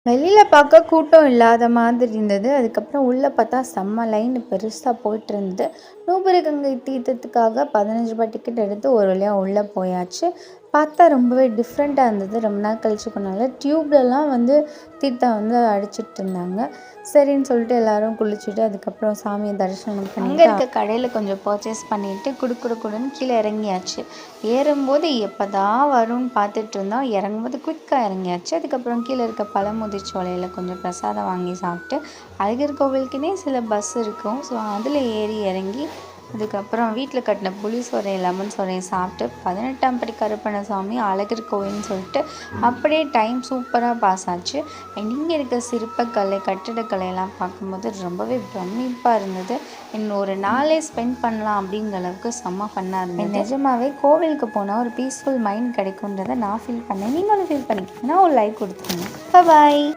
வெளியில பார்க்க கூட்டம் இல்லாத மாதிரி இருந்தது. அதுக்கப்புறம் உள்ள பார்த்தா செம்ம லைன் பெருசா போயிட்டுருந்தது. ரூபரகங்கை தீர்த்தத்துக்காக ரூ. 15 டிக்கெட் எடுத்து ஒரு வழியா உள்ள போயாச்சு. பார்த்தா ரொம்பவே டிஃப்ரெண்ட்டா இருந்தது. ரொம்ப நாள் கழிச்சு போனனால டியூப்லலாம் தீர்த்தம் அடிச்சிட்டு இருந்தாங்க. சரின்னு சொல்லிட்டு எல்லாரும் குளிச்சுட்டு அதுக்கப்புறம் சாமியை தரிசனம் பண்ணிட்டு அங்கே இருக்க கடையில் கொஞ்சம் பர்ச்சேஸ் பண்ணிட்டு குடுன்னு கீழே இறங்கியாச்சு. ஏறும்போது எப்போதான் வரும்னு பார்த்துட்டு இருந்தோம். இறங்கும்போது குயிக்காக இறங்கியாச்சு. அதுக்கப்புறம் கீழே இருக்க பழமுதிர்ச்சோலையில் கொஞ்சம் பிரசாதம் வாங்கி சாப்பிட்டு அழகர் கோவிலுக்குன்னே சில பஸ் இருக்கும். ஸோ அதில் ஏறி இறங்கி அதுக்கப்புறம் வீட்டில் கட்டின புளி சோறையும் லெமன் சோறையும் சாப்பிட்டு 18ஆம் படி கருப்பண்ணசாமி அழகர் கோவில்னு சொல்லிட்டு அப்படியே டைம் சூப்பராக பாஸ் ஆச்சு. அண்ட் இங்கே இருக்க சிற்பக்கலை கட்டிடக்கலையெல்லாம் பார்க்கும்போது ரொம்பவே பிரமிப்பாக இருந்தது. இன்னொரு நாளே ஸ்பெண்ட் பண்ணலாம் அப்படிங்கிற அளவுக்கு செம்ம ஃபன்னாக இருந்தது. நிஜமாவே கோவிலுக்கு போனால் ஒரு பீஸ்ஃபுல் மைண்ட் கிடைக்குன்றதை நான் ஃபீல் பண்ணேன். நீங்களும் ஃபீல் பண்ணிக்கிட்டீங்கன்னா ஒரு லைக் கொடுத்துருங்க. பாய்.